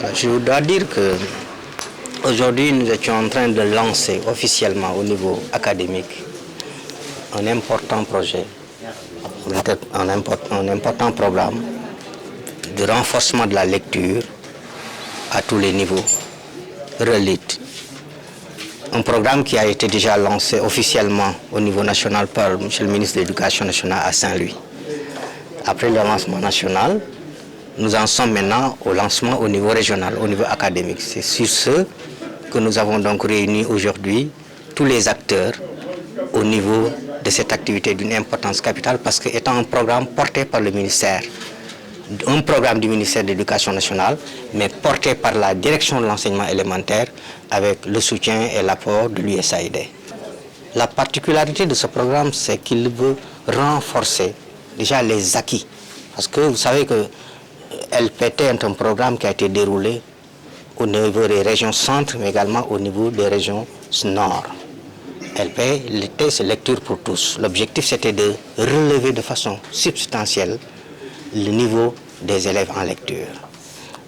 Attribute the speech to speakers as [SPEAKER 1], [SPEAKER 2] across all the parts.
[SPEAKER 1] Je dois dire que aujourd'hui nous étions en train de lancer officiellement au niveau académique un important projet, un important programme de renforcement de la lecture à tous les niveaux, RELIT. Un programme qui a été déjà lancé officiellement au niveau national par M. le ministre de l'Éducation nationale à Saint-Louis. Après le lancement national, nous en sommes maintenant au lancement au niveau régional, au niveau académique. C'est sur ce que nous avons donc réuni aujourd'hui tous les acteurs au niveau de cette activité d'une importance capitale parce qu'étant un programme porté par le ministère, un programme du ministère de l'Éducation nationale, mais porté par la direction de l'enseignement élémentaire avec le soutien et l'apport de l'USAID. La particularité de ce programme, c'est qu'il veut renforcer déjà les acquis. Parce que vous savez que LPT est un programme qui a été déroulé au niveau des régions centres, mais également au niveau des régions nord. LPT, c'est lecture pour tous. L'objectif, c'était de relever de façon substantielle le niveau des élèves en lecture.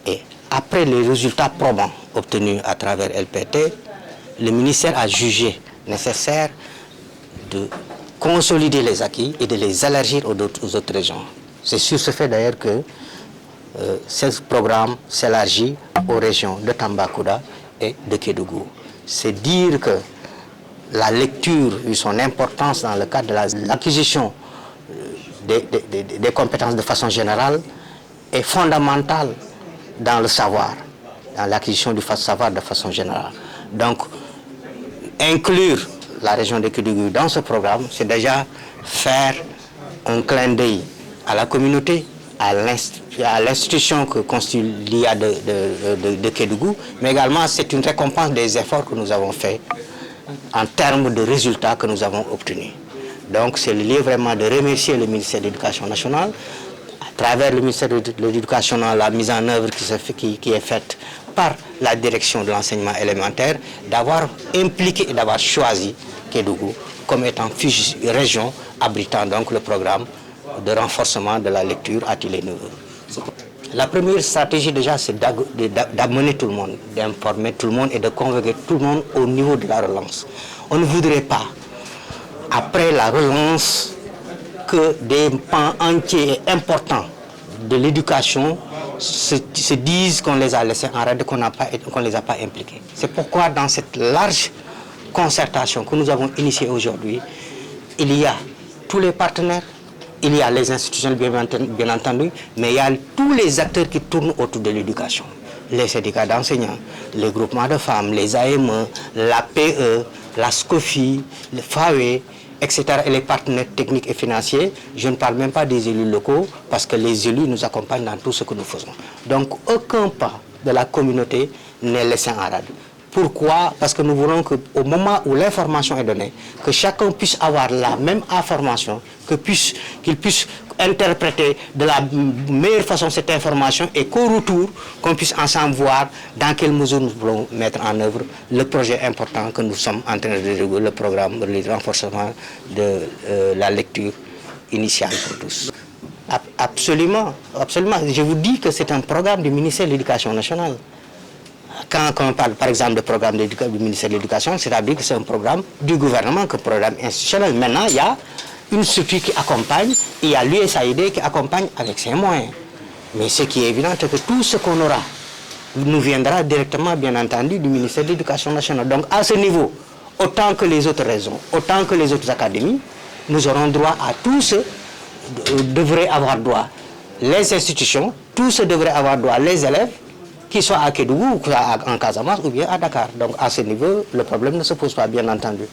[SPEAKER 1] Et après les résultats probants obtenus à travers LPT, le ministère a jugé nécessaire de consolider les acquis et de les élargir aux autres régions. C'est sur ce fait d'ailleurs que ce programme s'élargit aux régions de Tambacounda et de Kédougou. C'est dire que la lecture et son importance dans le cadre de l'acquisition des compétences de façon générale est fondamentale dans le savoir, dans l'acquisition du savoir de façon générale. Donc, inclure la région de Kédougou dans ce programme, c'est déjà faire un clin d'œil à la communauté, à l'institution que constitue l'IA de Kédougou, mais également c'est une récompense des efforts que nous avons faits en termes de résultats que nous avons obtenus. Donc c'est le lieu vraiment de remercier le ministère de l'Éducation nationale, à travers le ministère de l'Éducation nationale, la mise en œuvre qui est faite par la direction de l'enseignement élémentaire, d'avoir impliqué et d'avoir choisi Kédougou comme étant région abritant donc le programme de renforcement de la lecture à Tilé-Neveu. La première stratégie déjà, c'est d'amener tout le monde, d'informer tout le monde et de convoquer tout le monde au niveau de la relance. On ne voudrait pas, après la relance, que des pans entiers et importants de l'éducation se disent qu'on les a laissés en rade, qu'on ne les a pas impliqués. C'est pourquoi dans cette large concertation que nous avons initiée aujourd'hui, il y a tous les partenaires, il y a les institutions bien entendu, mais il y a tous les acteurs qui tournent autour de l'éducation. Les syndicats d'enseignants, les groupements de femmes, les AME, la PE, la SCOFI, le FAWE, etc. et les partenaires techniques et financiers. Je ne parle même pas des élus locaux parce que les élus nous accompagnent dans tout ce que nous faisons. Donc aucun pas de la communauté n'est laissé en rade. Pourquoi? Parce que nous voulons qu'au moment où l'information est donnée, que chacun puisse avoir la même information, qu'il puisse interpréter de la meilleure façon cette information et qu'au retour, qu'on puisse ensemble voir dans quelle mesure nous voulons mettre en œuvre le projet important que nous sommes en train de dérouler, le programme de renforcement de la lecture initiale pour tous. Absolument, absolument. Je vous dis que c'est un programme du ministère de l'Éducation nationale. Quand on parle par exemple de programme du ministère de l'Éducation, c'est-à-dire que c'est un programme du gouvernement, un programme institutionnel. Maintenant, il y a une structure qui accompagne, et il y a l'USAID qui accompagne avec ses moyens. Mais ce qui est évident, c'est que tout ce qu'on aura nous viendra directement, bien entendu, du ministère de l'Éducation nationale. Donc à ce niveau, autant que les autres régions, autant que les autres académies, nous aurons droit à tout ce devraient avoir droit les institutions, tout ce devraient avoir droit les élèves, qu'ils soient à Kédougou, ou en Casamance ou bien à Dakar. Donc à ce niveau, le problème ne se pose pas, bien entendu.